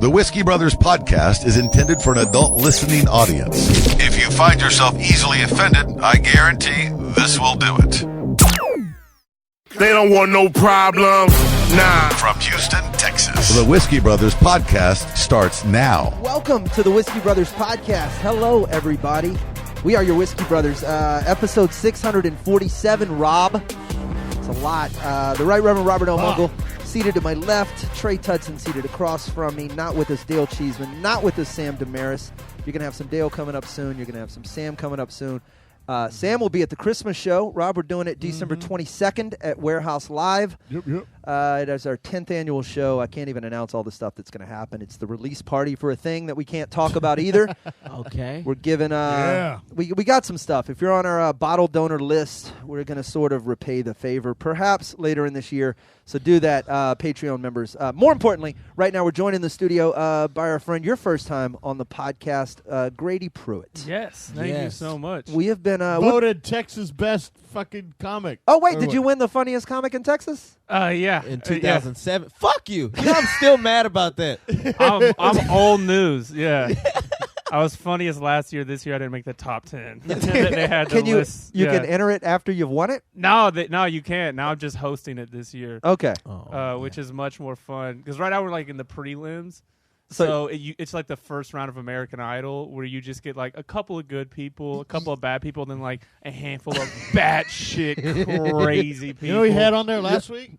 The Whiskey Brothers podcast is intended for an adult listening audience. If you find yourself easily offended, I guarantee this will do it. They don't want no problem. Nah. From Houston, Texas, the Whiskey Brothers podcast starts now. Welcome to the Whiskey Brothers podcast. Hello, everybody. We are your Whiskey Brothers. Episode 647, Rob. It's a lot. The Right Reverend Robert L. Mungle seated to my left. Trey Tudson seated across from me. Not with us, Dale Cheeseman. Not with us, Sam Damaris. You're going to have some Dale coming up soon. You're going to have some Sam coming up soon. Sam will be at the Christmas show. Rob, we're doing it December 22nd at Warehouse Live. Yep. It is our 10th annual show. I can't even announce all the stuff that's going to happen. It's the release party for a thing that we can't talk about either. Okay. We're giving we got some stuff. If you're on our bottle donor list, we're going to sort of repay the favor perhaps later in this year. So do that, Patreon members. More importantly, right now we're joined in the studio by our friend, your first time on the podcast, Grady Pruitt. Yes, thank you so much. We have been voted Texas best fucking comic. Oh wait, did you win the funniest comic in Texas? Yeah, in 2007. Fuck you. I'm still mad about that. I'm old news. Yeah. I was funniest last year. This year I didn't make the top 10. They had the list. You can enter it after you've won it? No, you can't. Now I'm just hosting it this year. Okay. Which is much more fun. Because right now we're like in the prelims. So it's like the first round of American Idol where you just get like a couple of good people, a couple of bad people, and then like a handful of batshit crazy people. You know who we had on there last week?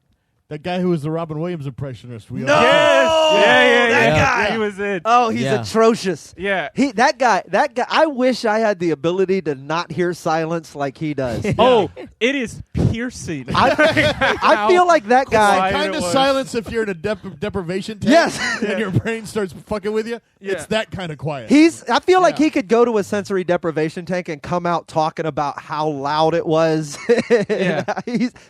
That guy who was the Robin Williams impressionist. Yes! Yeah. That guy. He was it. Oh, he's atrocious. Yeah. That guy, I wish I had the ability to not hear silence like he does. Oh, it is piercing. I feel like that guy. Kind of silence if you're in a deprivation tank. Yes. And your brain starts fucking with you. Yeah. It's that kind of quiet. I feel like he could go to a sensory deprivation tank and come out talking about how loud it was. Yeah.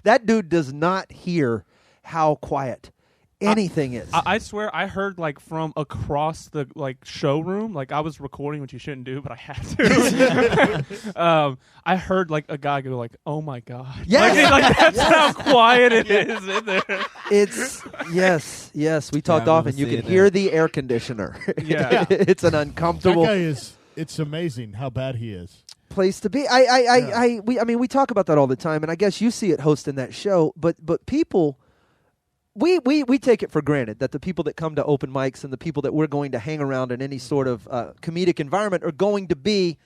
That dude does not hear how quiet anything is. I swear I heard like from across the like showroom, like I was recording, which you shouldn't do, but I had to. I heard like a guy go like, "Oh my god!" Yes, like that's how quiet it is in there. It's yes. We talked often. You can hear the air conditioner. Yeah, it's an uncomfortable. That guy is. It's amazing how bad he is. Place to be. We talk about that all the time, and I guess you see it hosting that show, but people. We take it for granted that the people that come to open mics and the people that we're going to hang around in any sort of comedic environment are going to be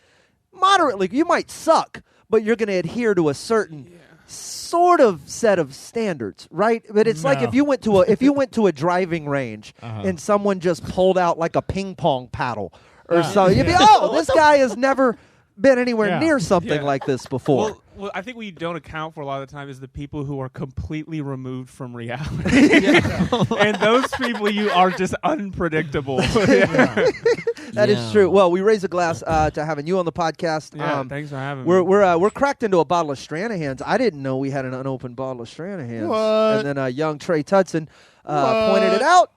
moderately. You might suck, but you're going to adhere to a certain sort of set of standards, right? But it's like if you went to a driving range and someone just pulled out like a ping pong paddle or so, you'd be this guy has never been anywhere near something like this before. Well, I think we don't account for a lot of the time is the people who are completely removed from reality. And those people, you are just unpredictable. That is true. Well, we raise a glass to having you on the podcast. Yeah, thanks for having me. We're cracked into a bottle of Stranahan's. I didn't know we had an unopened bottle of Stranahan's. What? And then young Trey Tudson pointed it out.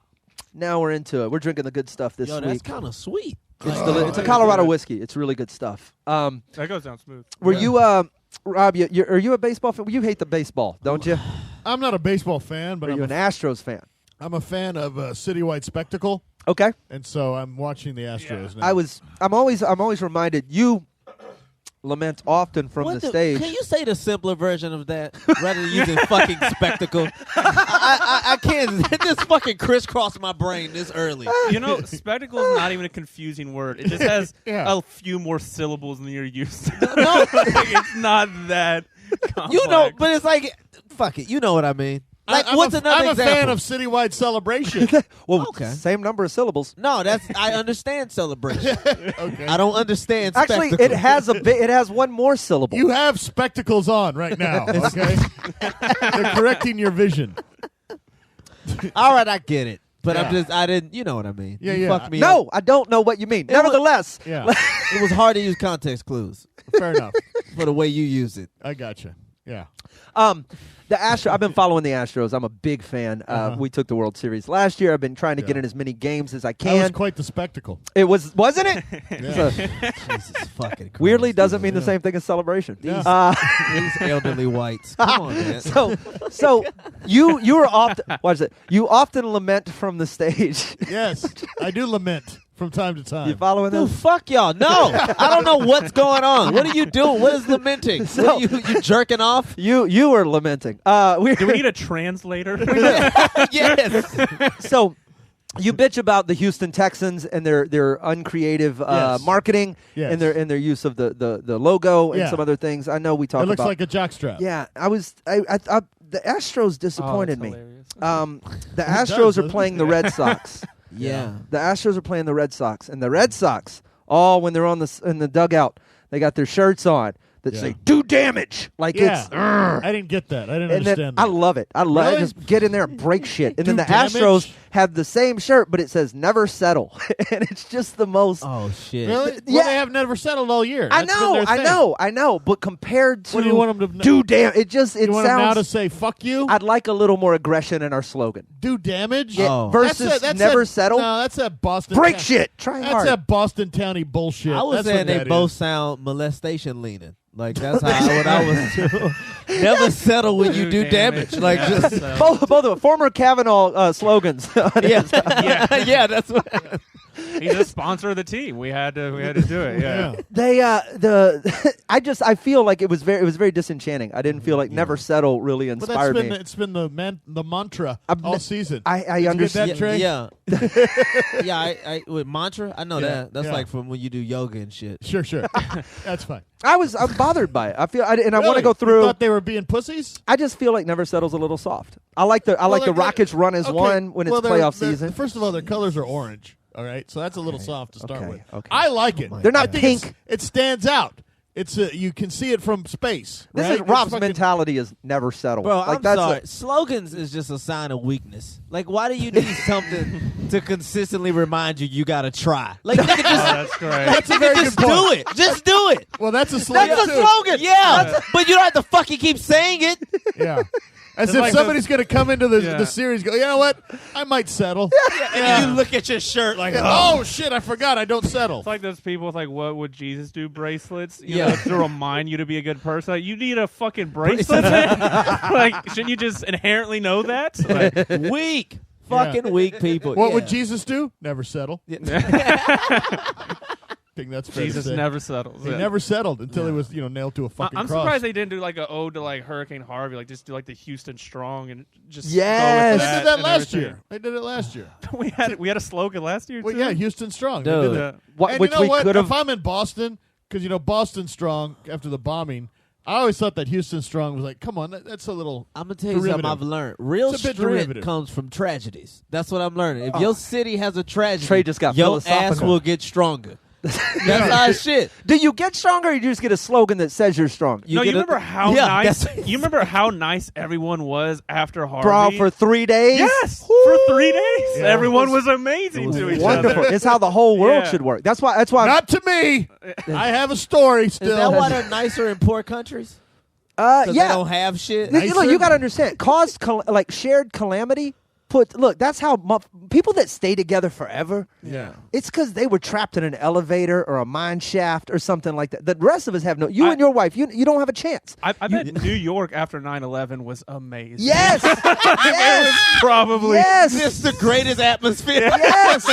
Now we're into it. We're drinking the good stuff this week. That's kind of sweet. It's a Colorado whiskey. It's really good stuff. That goes down smooth. Were you, Rob? Are you a baseball fan? You hate the baseball, don't you? I'm not a baseball fan, but are you an Astros fan? I'm a fan of Citywide Spectacle. Okay. And so I'm watching the Astros now. I'm always reminded you lament often from the stage. Can you say the simpler version of that rather than using fucking spectacle? I can't. Just fucking crisscross my brain this early. You know, spectacle is not even a confusing word. It just has a few more syllables than you're used to. No. It's not that complex. You know, but it's like, fuck it. You know what I mean. Like, what's another example? I'm a fan of Citywide Celebration. Well, same number of syllables. No, I understand celebration. Okay. I don't understand spectacle. Actually, it has one more syllable. You have spectacles on right now, okay? They're correcting your vision. All right, I get it. But I didn't, you know what I mean. Yeah, you fucked me No, up. I don't know what you mean. Nevertheless. Yeah. It was hard to use context clues. Fair enough. For the way you use it. I gotcha. Yeah. The Astros. I've been following the Astros. I'm a big fan. We took the World Series last year. I've been trying to get in as many games as I can. That was quite the spectacle. It wasn't it? Yeah. Jesus fucking Christ. Weirdly, doesn't mean the same thing as celebration. These elderly whites. Come on, man. So you are often watch it. You often lament from the stage. Yes, I do lament from time to time. You following Dude, this? fuck y'all. No. I don't know what's going on. What are you doing? What is lamenting? So- What are you jerking off? You were lamenting. Do we need a translator? Yes. So you bitch about the Houston Texans and their uncreative Yes. marketing Yes. and their use of the logo and Yeah. some other things. I know we talked It looks about. like a jockstrap. Yeah, the Astros disappointed me. Hilarious. The Astros are doesn't playing the Red Sox. Yeah. The Astros are playing the Red Sox, and the Red Sox, when they're in the dugout, they got their shirts on that say "Do damage." Like Yeah. it's. "Urgh." I didn't get that. I didn't And then understand I that. love it. I love it. Really? Just get in there and break shit. And then Do the damage? Astros have the same shirt, but it says "Never Settle," and it's just the most. Oh, shit. Really? Yeah. Well, they have never settled all year. I That's been their thing. I know. But compared to What do you want them to do damn, it You want them now to sounds. say "fuck you"? I'd like a little more aggression in our slogan. Do damage? Yeah, Oh. versus That's never that- settle. No, that's that Boston. Break town- shit. Try That's hard. that Boston Towny bullshit. I was That's saying what they that both is. sound molestation leaning. Like that's what I was doing. Never settle when you do damage. Like Yeah, just so- both of them. Former Kavanaugh slogans. yeah, yeah. That's what. He's a sponsor of the team. We had to do it. Yeah. They I feel like it was very disenchanting. I didn't feel like Never Settle really But inspired me. it's been the mantra I'm- all season. I Did you get understand. that, Trey? Yeah, yeah. I with mantra. I know Yeah, that. That's yeah. like from when you do yoga and shit. Sure. That's fine. I'm bothered by it. I feel, and I want to Really? go You through. thought they were being pussies? I just feel like Never Settle's a little soft. I like the Well, Rockets run as okay, one when it's well, playoff they're- season. First of all, their colors are orange. All right, so that's a little soft to start okay, with. okay. I like it. They're not I think pink. It stands out. It's you can see it from space. This right? is It's Rob's fucking- mentality is Never Settle. Bro, like I'm that's sorry. Slogans is just a sign of weakness. Like, why do you need something to consistently remind you gotta try? Like, nigga, Oh, just, that's great. That's a very just good do point. it. Just do it. Well, that's a slogan. That's a too. slogan. Yeah, but you don't have to fucking keep saying it. Yeah. As It's if like somebody's going to come into the Yeah. series and go, you know what? I might settle. And then you look at your shirt like, Oh, shit, I forgot. I don't settle. It's like those people with like, what would Jesus do bracelets? You Yeah. know, to remind you to be a good person. Like, you need a fucking bracelet. Man? Like, shouldn't you just inherently know that? Like, weak. Fucking weak people. What Yeah. would Jesus do? Never settle. I think that's fair Jesus to say. never settles. He Yeah. never settled until he was, nailed to a fucking I'm cross. surprised they didn't do like an ode to like Hurricane Harvey, like just do like the Houston Strong and just Yes. go They with did that and last everything. year. They did it last year. we had a slogan last year Well, too. yeah, Houston Strong. They Dude. did that. What- And which you know we what? could have. If I'm in Boston, because Boston Strong after the bombing, I always thought that Houston Strong was like, come on, that's a little. I'm gonna tell you something Derivative. I've learned. Real It's a bit strength derivative. comes from tragedies. That's what I'm learning. If your city has a tragedy, Trey just got your ass philosophical. will get stronger. That's our shit. Do you get stronger, or you just get a slogan that says you're strong? You get remember how Yeah, nice? that's- You remember how nice everyone was after Harvey? Bro, for 3 days. yes, Woo! for 3 days, Yeah. everyone was amazing to each Wonderful. other. It's how the whole world Yeah. should work. That's why. Not to me. I have a story Is still. that why they're nicer in poor countries? 'Cause yeah. they don't have shit. Look, you got to understand. Like shared calamity. That's how people that stay together forever. Yeah. It's because they were trapped in an elevator or a mine shaft or something like that. The rest of us have no. You and your wife, you don't have a chance. I bet New York after 9/11 was amazing. Yes, yes, Probably. yes. It's the greatest atmosphere. Yes.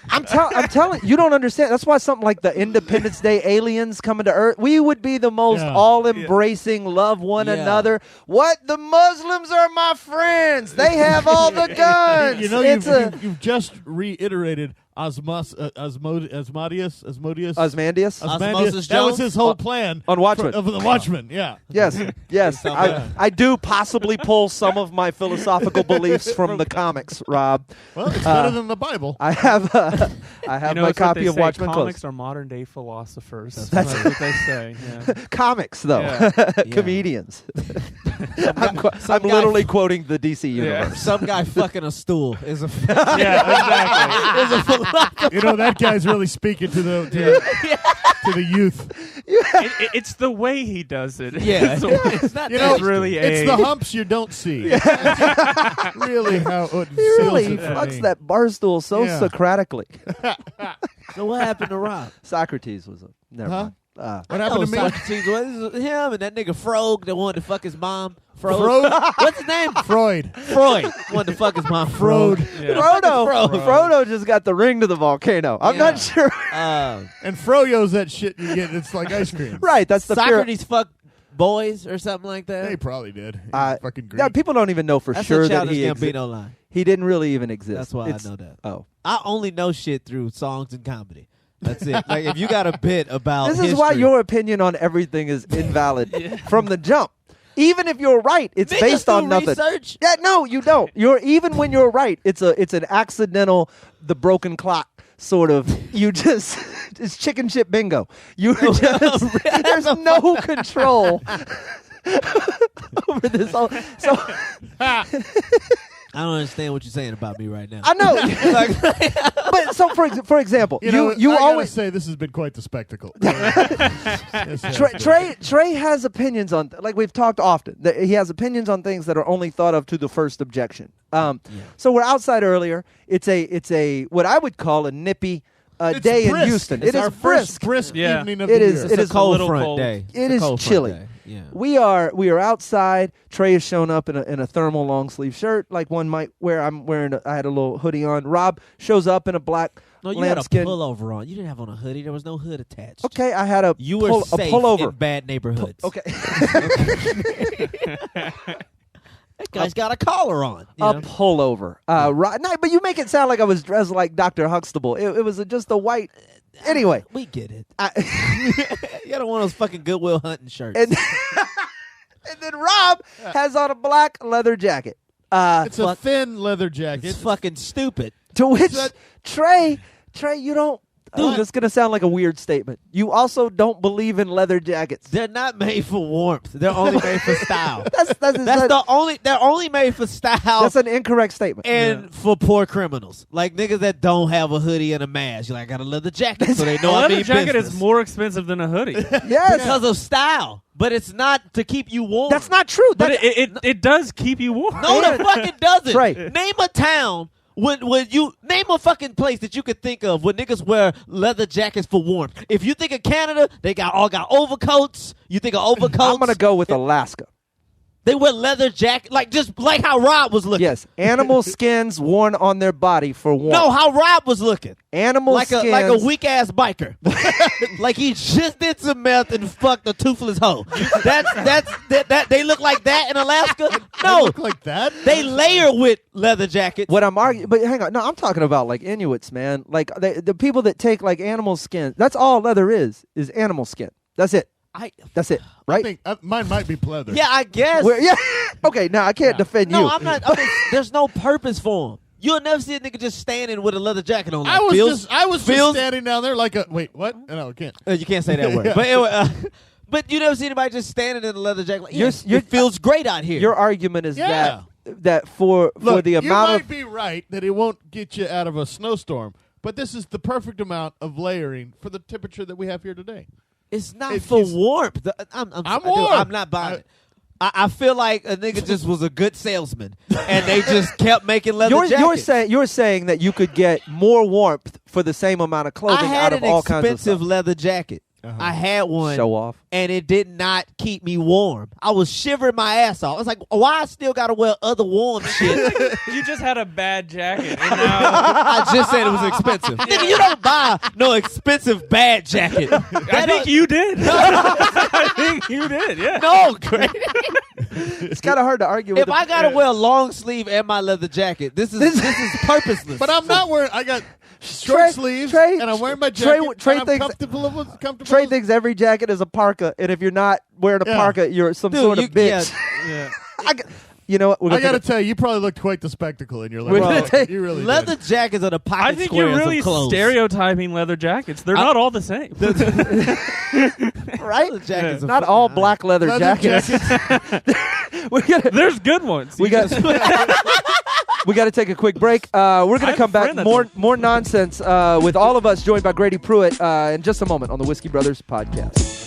I'm telling you, don't understand. That's why something like the Independence Day aliens coming to Earth, we would be the most Yeah. all-embracing, love one Yeah. another. What? The Muslims are my friends. They have all the guns. You've just reiterated Asmodeus. Osmandius? Osmosis That was Jones? his whole plan on Watchmen. of the Watchmen. Yeah. Yes, yes. Yeah. I do possibly pull some of my philosophical beliefs from the comics, Rob. Well, it's better than the Bible. I have my it's what copy they of say, Watchmen comics close. are modern day philosophers. That's That's what they say. Yeah. Comics, though. Yeah. Comedians. I'm literally quoting the DC universe. Some guy fucking a stool is a Yeah, exactly. is a philosopher. You know, that guy's really speaking to the to the youth. It's the way he does it. Yeah. So It's not You that know, really it's the humps you don't see. Really how it He really seals it for fucks me. that bar stool so Yeah. Socratically. So what happened to Rob? Socrates was a never Huh? mind. What happened to me? Socrates was him and that nigga Frog that wanted to fuck his mom. Frode? What's his name? Freud. Freud wanted to fuck his mom. Frode. Yeah. Frodo just got the ring to the volcano. I'm not sure. And Froyo's that shit you get. It's like ice cream. Right, that's the Socrates fucked boys or something like that. They probably did. Fucking Greek. Yeah, people don't even know for That's sure a that Childish he Gambino line. He didn't really even exist. That's why It's- I know that. Oh. I only know shit through songs and comedy. That's it. Like if you got a bit about This is why history- your opinion on everything is invalid from the jump. Even if you're right, it's Niggas based on do nothing. research. Yeah, no, you don't. Even when you're right, it's an accidental, the broken clock sort of. You just it's chicken shit bingo. You're just there's no control over this whole. So I don't understand what you're saying about me right now. I know, but so for example, You know, you I gotta always say this has been quite the spectacle. Trey has opinions on like we've talked often. He has opinions on things that are only thought of to the first objection. So we're outside earlier. It's a what I would call a nippy It's day brisk. in Houston. It's it our is brisk. brisk Yeah. evening of It the is- year. it It's is a cold little front cold. day. It It's a is cold front chilly. day. Yeah. We are outside. Trey has shown up in a thermal long sleeve shirt like one might wear. I'm wearing. I had a little hoodie on. Rob shows up in a black No, you had a lambskin. pullover on. You didn't have on a hoodie. There was no hood attached. Okay, I had a You were a safe pullover. in bad neighborhoods. Okay, That guy's got a collar on. you a know? pullover. Right, no, but you make it sound like I was dressed like Dr. Huxtable. It was just a white. Anyway, We get it. I, You got one of those fucking Goodwill Hunting shirts. and and then Rob has on a black leather jacket. It's a thin leather jacket. it's fucking stupid. To which that- Trey, you don't. Dude, this is gonna sound like a weird statement. You also don't believe in leather jackets. They're not made for warmth. They're only made for style. That's They're only made for style that's an incorrect statement. and for poor criminals. Like niggas that don't have a hoodie and a mask. You're like, I got a leather jacket so they know A I leather mean jacket business. is more expensive than a hoodie. Yes, because of style. But it's not to keep you warm. that's not true. But That's- it does keep you warm. No, the fuck it doesn't. Trey. Name a town when you name a fucking place that you could think of where niggas wear leather jackets for warmth. If you think of Canada, they all got overcoats. You think of overcoats. I'm gonna go with Alaska. They wear leather jacket, just like how Rob was looking. Yes, animal skins worn on their body for warmth. No, how Rob was looking. Animal skins. Like a weak ass biker. Like he just did some meth and fucked a toothless hoe. That they look like that in Alaska? They No. look like that. They layer with leather jackets. What I'm arguing, but hang on, no, I'm talking about like Inuits, man. Like the people that take like animal skin. That's all leather is animal skin. That's it. That's it, I right? think mine might be pleather. Yeah, I guess. Yeah. Okay, now I can't defend No, you. I'm not. I mean, there's no purpose for them. You'll never see a nigga just standing with a leather jacket on. Like, I was feels- just feels- standing down there like a wait. What? No, I can't. You can't say that word. But anyway, but you never see anybody just standing in a leather jacket. Like, You're- it feels great out here. Your argument is Yeah. that for Look, the you amount might of be right that it won't get you out of a snowstorm, but this is the perfect amount of layering for the temperature that we have here today. It's not It's- for it's- warmth. I'm warm. I'm not buying it. I feel like a nigga just was a good salesman, and they just kept making leather jackets. you're saying that you could get more warmth for the same amount of clothing I had out of an all kinds of expensive stuff. leather jacket. I had one. Show off. And it did not keep me warm. I was shivering my ass off. I was like, why I still got to wear other warm shit? You just had a bad jacket, and now I just said it was expensive. Nigga, you don't buy no expensive bad jacket. I think you did. I think you did. Yeah. No, Greg. It's kind of hard to argue with. If I got to wear a long sleeve and my leather jacket, this is purposeless. But I'm not wearing. I got short sleeves, Trey- and I'm wearing my Trey- jacket. Trey and I'm thinks- comfortable. Trey thinks every jacket is a parka, and if you're not wearing a Yeah. parka, you're some Dude, sort of you- bitch. yeah. You know what? We're I got to take tell you probably looked quite the spectacle in your We're leather. gonna jacket. take You really Leather did. jackets are the pocket I think you're squares really of clothes. stereotyping leather jackets. They're not all the same. a- right? Leather jackets are Not fucking all hot. black leather Leather jackets. jackets. There's good ones. We got to take a quick break. We're going to come back more nonsense with all of us, joined by Grady Pruitt in just a moment on the Whiskey Brothers podcast.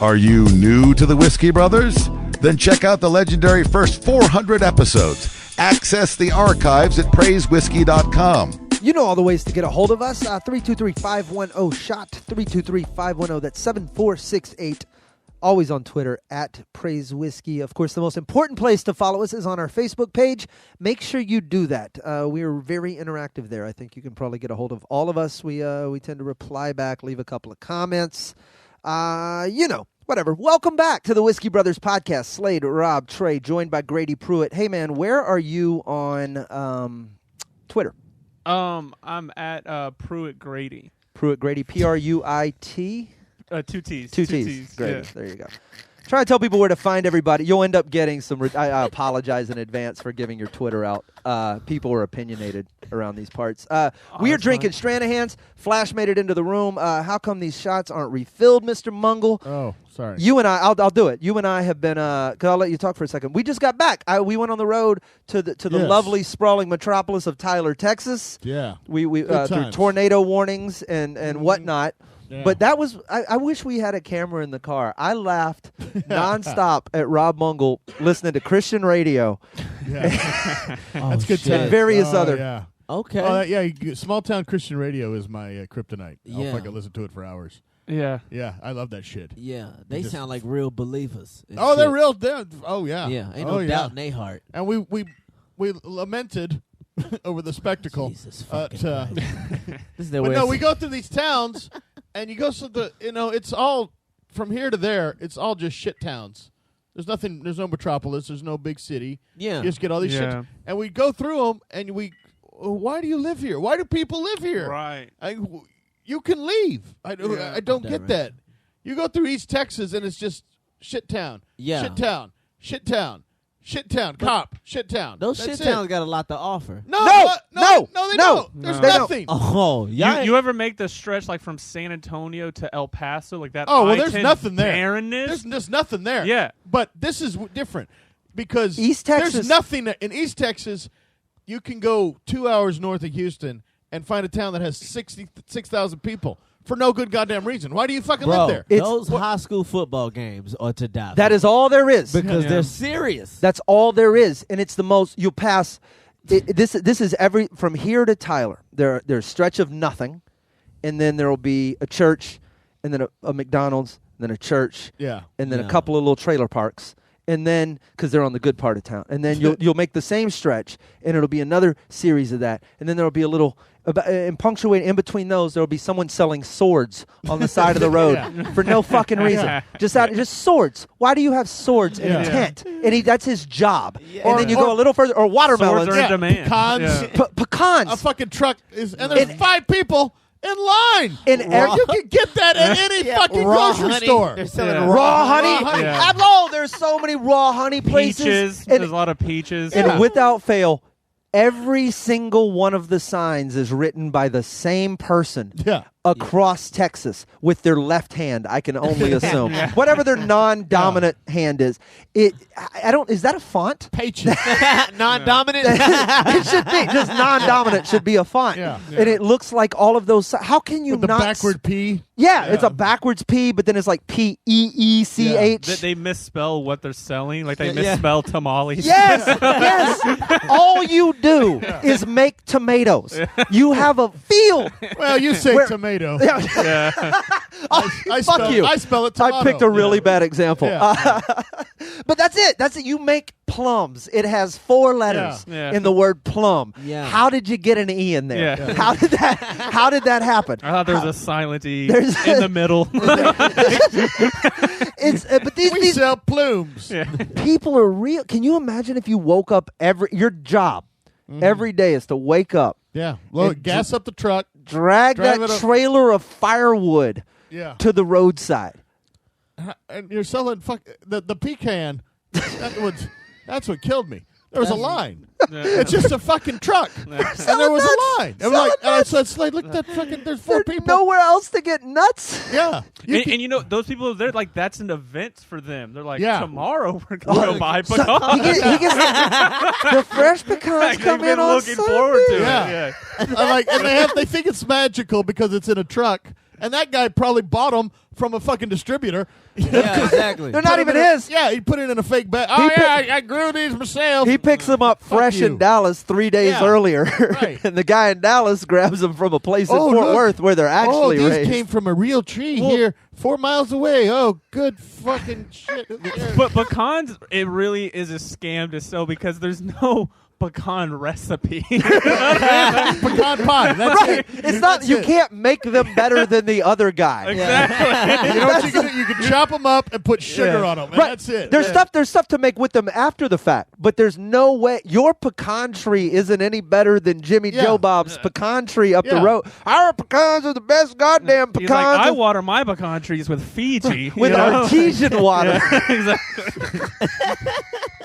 Are you new to the Whiskey Brothers? Then check out the legendary first 400 episodes. Access the archives at praisewhiskey.com. You know all the ways to get a hold of us. 323-510-SHOT, 323-510, that's 7468. Always on Twitter, at Praise Whiskey. Of course, the most important place to follow us is on our Facebook page. Make sure you do that. We are very interactive there. I think you can probably get a hold of all of us. We tend to reply back, leave a couple of comments. Whatever. Welcome back to the Whiskey Brothers podcast. Slade, Rob, Trey, joined by Grady Pruitt. Hey, man, where are you on Twitter? I'm at Pruitt Grady. Pruitt Grady, P-R-U-I-T? 2 T's. Two T's. Grady. Yeah. There you go. Try to tell people where to find everybody. You'll end up getting some. I apologize in advance for giving your Twitter out. People are opinionated around these parts. We are drinking Stranahan's. Flash made it into the room. How come these shots aren't refilled, Mr. Mungle? Oh, sorry. You and I, I'll do it. You and I have been. Cause I'll let you talk for a second. We just got back. We went on the road to the Yes. lovely sprawling metropolis of Tyler, Texas. Yeah. We Good through times. tornado warnings and whatnot. Yeah. But that was, I wish we had a camera in the car. I laughed nonstop at Rob Mungle listening to Christian radio Yeah. That's good shit. times. and various Oh, other. Yeah. Okay. Small town Christian radio is my kryptonite. I'll Yeah. fucking listen to it for hours. Yeah. Yeah, I love that shit. Yeah, they Just- sound like real believers. and Oh, they're shit. real. Oh, yeah. Yeah, ain't oh, no yeah. doubt in their heart. And we lamented over the spectacle. Jesus fucking Christ. This is their But way no, of we go through these towns, and you go to it's all from here to there. It's all just shit towns. There's nothing. There's no metropolis. There's no big city. Yeah. You just get all these Yeah. shit, and we go through them, and why do you live here? Why do people live here? Right. You can leave. I don't Damn get right. that. You go through East Texas, and it's just shit town. Yeah. Shit town. Shit town. Shit town. Cop. Shit town. Those That's shit it. towns got a lot to offer. No, No, they no, don't. There's they don't. nothing. Oh, yeah. You ever make the stretch like from San Antonio to El Paso, like that? Oh, well, there's I-10 nothing there. barrenness? There's nothing there. Yeah. But this is different because East Texas- there's nothing in East Texas. You can go 2 hours north of Houston and find a town that has 6,000 people for no good goddamn reason. Why do you fucking Bro, live there? It's- those high school football games are to die for. That is all there is. because Yeah. they're serious. That's all there is, and it's the most. You'll pass. This is every from here to Tyler. There's a stretch of nothing, and then there will be a church, and then a McDonald's, and then a church, Yeah. and then Yeah. a couple of little trailer parks, and then because they're on the good part of town, and then you'll make the same stretch, and it'll be another series of that, and then there'll be a little. And punctuating in between those, there will be someone selling swords on the side of the road for no fucking reason. Yeah. Just swords. Why do you have swords in a Yeah. tent? And that's his job. Yeah. And then you go Or- a little further, or watermelons, Swords are in demand. Pecans. Yeah. pecans. A fucking truck is, and there's 5 people in line. In Or you can get that at any fucking Raw grocery honey. store. They're selling Yeah. raw honey. Raw honey. Yeah. Oh, there's so many raw honey places. Peaches. And, There's a lot of peaches. and Yeah. without fail, every single one of the signs is written by the same person. Yeah. Across Texas with their left hand, I can only assume. Whatever their non-dominant hand is. I don't. Is that a font? Pages. Non-dominant. It should be. Just non-dominant should be a font. Yeah. And it looks like all of those. How can you With the not? backward P. Yeah, it's a backwards P, but then it's like P-E-E-C-H. That they misspell what they're selling. Like they Yeah. misspell tamales. Yes, yes. All you do is make tomatoes. You have a field. Well, you say Where- tomato. Yeah. I Fuck spell, you. I spell it tomato. I picked a really bad example. Yeah. But that's it. That's it. You make plums. It has 4 letters Yeah. in the word plum. Yeah. How did you get an E in there? Yeah. How did that happen? I thought there was a silent E There's- in the middle. It's but We these sell plumes. Yeah. people are real. Can you imagine if you woke up your job every day is to wake up, Yeah. Well, And gas up the truck. drag Drive that it up. trailer of firewood Yeah. to the roadside. And you're selling the pecan. That's what killed me. There was a line. It's just a fucking truck. And there was a line. I'm like, so it's like, look, that fucking, there's 4 people. Nowhere else to get nuts. Yeah. And you know, those people, they're like, that's an event for them. They're like, Yeah. tomorrow we're going to go buy He pecans. gets the fresh pecans come They've in been on looking Sunday. forward to Yeah. it. And they think it's magical because it's in a truck. And that guy probably bought them from a fucking distributor. Yeah, exactly. They're not even his. Yeah, he put it in a fake bag. Oh, I grew these myself. He picks them up fresh you. in Dallas 3 days Yeah. earlier. Right. And the guy in Dallas grabs them from a place in Fort look. Worth where they're actually these raised. came from a real tree here 4 miles away. Oh, good fucking shit. Who cares? But pecans, it really is a scam to sell because there's no pecan recipe. pecan pie. That's Right. it. It's not. That's You it. can't make them better than the other guy. Exactly. You know what you can do? You can chop them up and put sugar Yeah. on them. And Right. that's it. There's stuff to make with them after the fact, but there's no way your pecan tree isn't any better than Jimmy Yeah. Joe Bob's pecan tree up the Yeah. road. Our pecans are the best goddamn He's like, I pecans water my pecan trees with Fiji. with you know? artesian water. Exactly.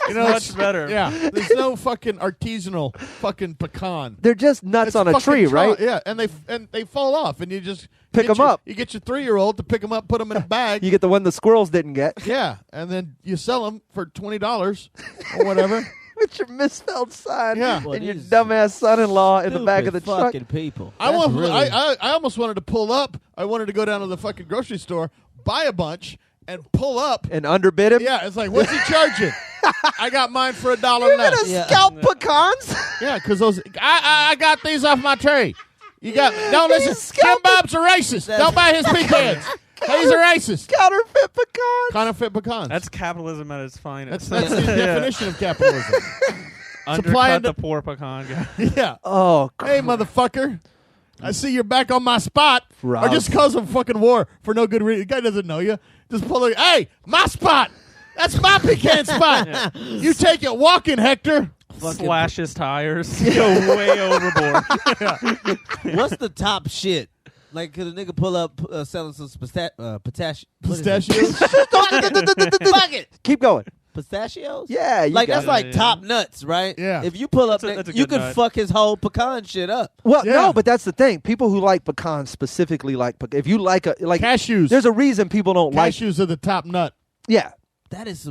You know, much better. Yeah. There's no fucking artisanal fucking pecan. They're just nuts It's on a fucking tree, right? Yeah, and they fall off, and you just Pick get 'em your- up. You get your 3-year-old to pick them up, put them in a bag. You get the one the squirrels didn't get. Yeah, and then you sell them for $20 or whatever. With your misspelled sign Yeah. Boy, and your these dumbass son-in-law in the back of the stupid truck. fucking people. I That's want. really- I almost wanted to pull up. I wanted to go down to the fucking grocery store, buy a bunch, and pull up. And underbid him? Yeah, it's like, what's he charging? I got mine for $1 You're less. going to Yeah. scalp pecans? Yeah, because those. I got these off my tray. You got. Don't listen. Jim scalping- Bob's a racist. Don't buy his pecans. He's a racist. Counterfeit pecans? Counterfeit pecans. That's capitalism at its finest. That's the definition of capitalism. Supply Undercut and the poor pecan guy. Yeah. Oh, Hey, motherfucker. I see you're back on my spot. Rob. Or just cause of fucking war for no good reason. The guy doesn't know you. Just pull it. Hey, my spot. That's my pecan spot. You take it walking, Hector. Slash his tires. Go way overboard. What's the top shit? Like, could a nigga pull up selling some Pistachios. Fuck it. keep going. Pistachios? Yeah, you Like, got that's it. like top nuts, right? Yeah. If you pull up, That's a you good could nut. fuck his whole pecan shit up. Well, Yeah. no, but that's the thing. People who like pecans specifically like if you like Cashews. there's a reason people don't like. Cashews are the top nut. Yeah, That says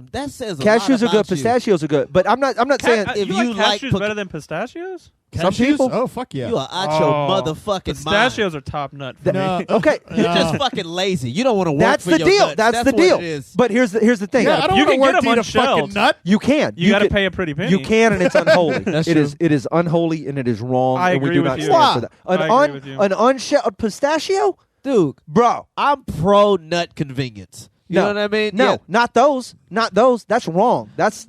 a cashews lot are good. about you. Pistachios are good. But I'm not saying if you you like cashews better than pistachios? Some Cashews? people- Oh, fuck yeah. You are out your motherfucking Pistachios are top nut for No. me. okay. mind. You're just fucking lazy. You don't want to work That's for the your deal. nuts. That's the what deal. it is. But here's the thing. Yeah, I don't You want to can work get 'em to eat on a fucking shelves. nut. You can. You got to can- pay a pretty penny. You can, and it's unholy. That's It true. is. It is unholy, and it is wrong. I and we agree do with not you. stand Why? for that. I agree with you. An unshelled pistachio, Dude, bro. I'm pro nut convenience. You No. know what I mean? No, Yeah. not those. Not those. That's wrong. That's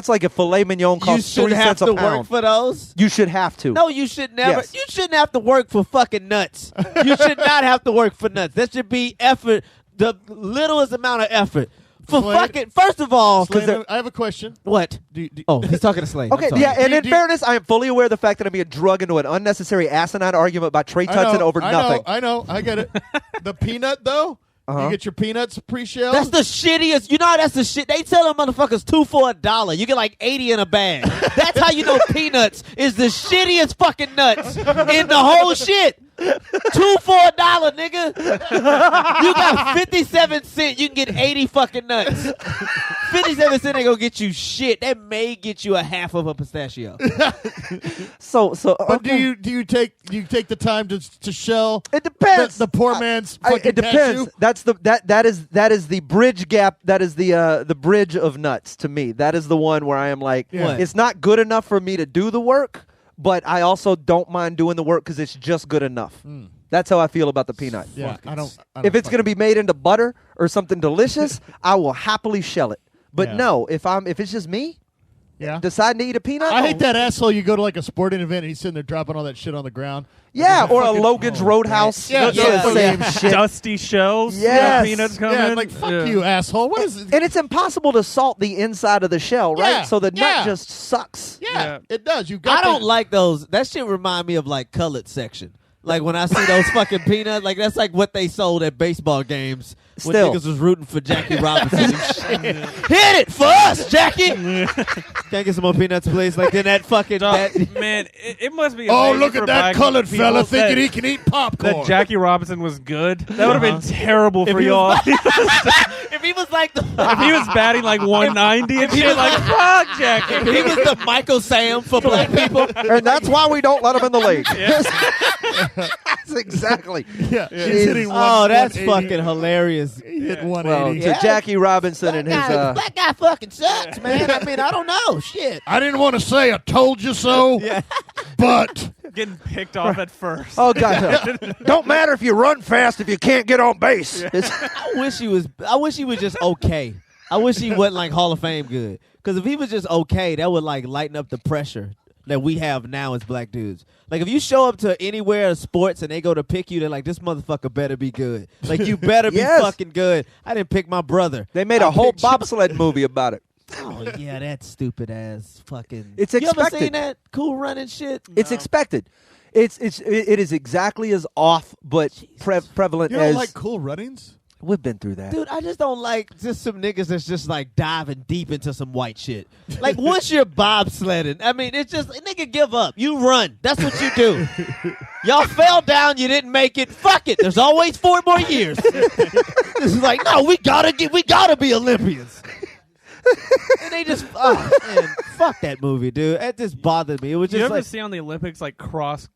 like a filet mignon You costs should 3 have cents a to pound. work for those. You should have to. No, you should never. Yes. You shouldn't have to work for fucking nuts. You should not have to work for nuts. That should be effort, the littlest amount of effort. For Slade? fucking, first of all, Slade, I have a question. what? Oh, he's talking to Slade. Okay, I'm sorry. yeah, and in Do- fairness, I am fully aware of the fact that I'm being drug into an unnecessary asinine argument by Trey Tutson over nothing. I know. I get it. The peanut, though? Uh-huh. You get your peanuts pre-shelled? That's the shittiest. You know, that's the shit. They tell them motherfuckers 2 for $1. You get like 80 in a bag. That's how you know peanuts is the shittiest fucking nuts in the whole shit. 2 for $1, nigga. You got 57 cents. You can get 80 fucking nuts. 57 cents ain't gonna get you shit. That may get you a half of a pistachio. So, But okay. do you take the time to shell It depends. the poor man's fucking it depends. cashew? That's that is the bridge gap. That is the bridge of nuts to me. That is the one where I am like, Yeah. it's not good enough for me to do the work, but I also don't mind doing the work because it's just good enough. That's how I feel about the peanut. Yeah, I don't If it's going to be made into butter or something delicious, I will happily shell it. But Yeah. no, if it's just me yeah. deciding to eat a peanut, I hate that asshole. You go to like a sporting event and he's sitting there dropping all that shit on the ground. Yeah, Like, or a fucking- Logan's Roadhouse. Yeah, That's yeah, the same yeah. shit. Dusty shells. Yes. with peanuts coming. Yeah, like fuck you, asshole. What is it? And it's impossible to salt the inside of the shell, right? Yeah, So the yeah. nut just sucks. Yeah, Yeah. it does. You got I don't like those. That shit remind me of like colored section. Like when I see those fucking peanuts, like that's like what they sold at baseball games when Still. niggas was rooting for Jackie Robinson and shit. Hit it for us, Jackie. Can I get some more peanuts, please? Like then that fucking Man, it must be. Oh, amazing look for at that black colored people fella that- thinking he can eat popcorn. That Jackie Robinson was good. That would have been terrible for he y'all. if he was like the If he was batting like 190 and shit, like fuck Jackie. if he was the Michael Sam for black people. And that's why we don't let him in the league. That's exactly. yeah, Jeez. he's hitting Oh, that's 180. fucking hilarious. He hit Well, 180. to Jackie Robinson and his. Black guy fucking sucks, man. I mean, I don't know. Shit. I didn't want to say I told you so, but Getting picked off at first. Oh God! Don't matter if you run fast if you can't get on base. I wish he was just okay. I wish he wasn't like Hall of Fame good. Because if he was just okay, that would like lighten up the pressure that we have now as black dudes. Like if you show up to anywhere in sports and they go to pick you, they're like, this motherfucker better be good. Like you better be Yes. fucking good. I didn't pick my brother. They made I a whole picked you. bobsled movie about it. Oh yeah, that stupid ass fucking. It's You ever expected. seen that Cool Running shit? It's expected. It is exactly as off but prevalent you don't as like Cool Runnings? we've been through that. Dude, I just don't like just some niggas that's just like diving deep into some white shit. Like, once you're bobsledding, I mean, it's just, nigga, give up. You run. That's what you do. Y'all fell down. You didn't make it. Fuck it. There's always 4 more years. This is like, no, we gotta be Olympians. And they just, oh, man, fuck that movie, dude. It just bothered me. It was You just ever like, see on the Olympics like cross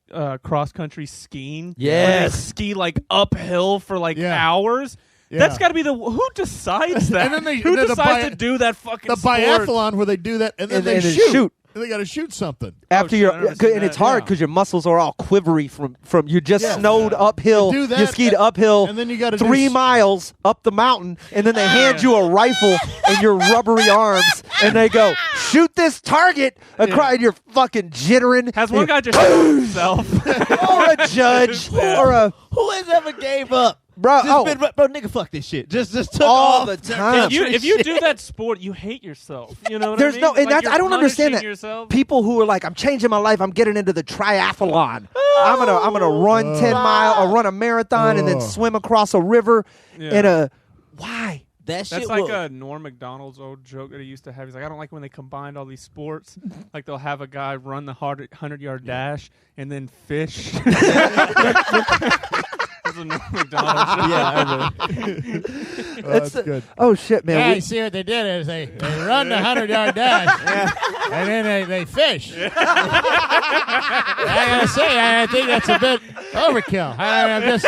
country skiing? Yes. Where they ski like uphill for like Yeah. hours. Yeah. That's got to be who decides that? And then who the decides to do that fucking The sport? biathlon where they do that and then And they then shoot. And they got to shoot something. After shit, you're, I never seen and it's that. hard Yeah. because your muscles are all quivery from you just Yeah. snowed uphill. You do that, you skied and- uphill, and then you gotta 3 do- miles up the mountain, and then they hand you a rifle and your rubbery arms, and they go shoot this target across, and you're fucking jittering. Has one guy just shot himself? or a judge or a who has ever gave up? bro? Just Oh, been, bro, nigga, fuck this shit. Just took all off. the time. if you do that sport, you hate yourself. You know what There's I mean? no, and Like, that's you're I don't understand that. punishing yourself. People who are like, I'm changing my life. I'm getting into the triathlon. I'm gonna run 10 mile or run a marathon and then swim across a river. Yeah. And why? That shit That's like will- a Norm Macdonald's old joke that he used to have. He's like, I don't like when they combined all these sports. Like they'll have a guy run the 100-yard dash and then fish. That's a Norm Macdonald joke. Yeah, That's good. Oh shit, man. Yeah, We- you see what they did is they run the 100-yard dash, and then they fish. I gotta say, I think that's a bit overkill. I'm just,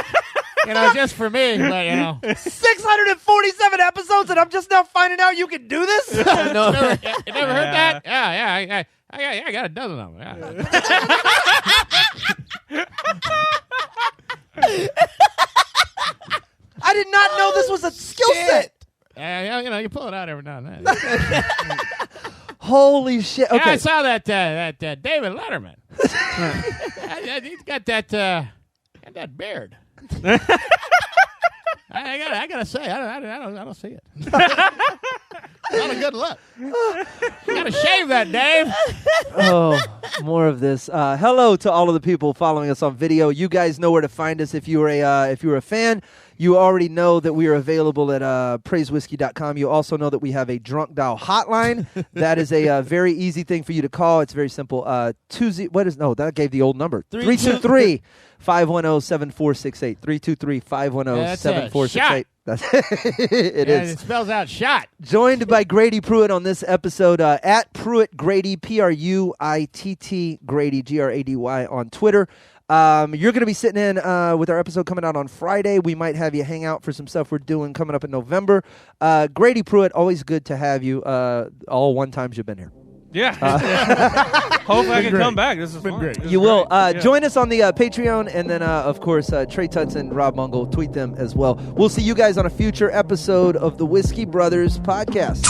just for me, but 647 episodes, and I'm just now finding out you can do this. You never heard that? Yeah, I got a dozen of them. Yeah. I did not know this was a skill set. You pull it out every now and then. Holy shit. Yeah, I Okay. saw that David Letterman. He's got that beard. I gotta say, I don't see it. Not a good look. You gotta shave that, Dave. Oh, more of this. Hello to all of the people following us on video. You guys know where to find us if you were a fan. You already know that we are available at praisewhiskey.com. You also know that we have a drunk dial hotline. That is a very easy thing for you to call. It's very simple. That gave the old number. 323 510-7468. 323-510-7468. That's it is. It spells out shot. Joined by Grady Pruitt on this episode at Pruitt Grady, Pruitt Grady, Grady on Twitter. You're going to be sitting in with our episode coming out on Friday. We might have you hang out for some stuff we're doing coming up in November. Grady Pruitt, always good to have you. All 1 times you've been here. Yeah. Hopefully I can come back. This is Been fun. great. This is You will. great. Join us on the Patreon, and then, of course, Trey Tutson and Rob Mungle. Tweet them as well. We'll see you guys on a future episode of the Whiskey Brothers podcast.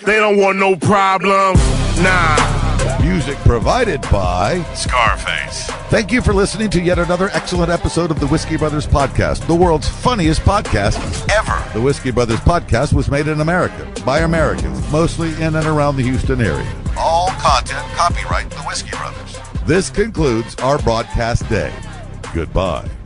They don't want no problems. Nah. Music provided by Scarface. Thank you for listening to yet another excellent episode of the Whiskey Brothers Podcast, the world's funniest podcast ever. The Whiskey Brothers Podcast was made in America by Americans, mostly in and around the Houston area. All content copyright the Whiskey Brothers. This concludes our broadcast day. Goodbye.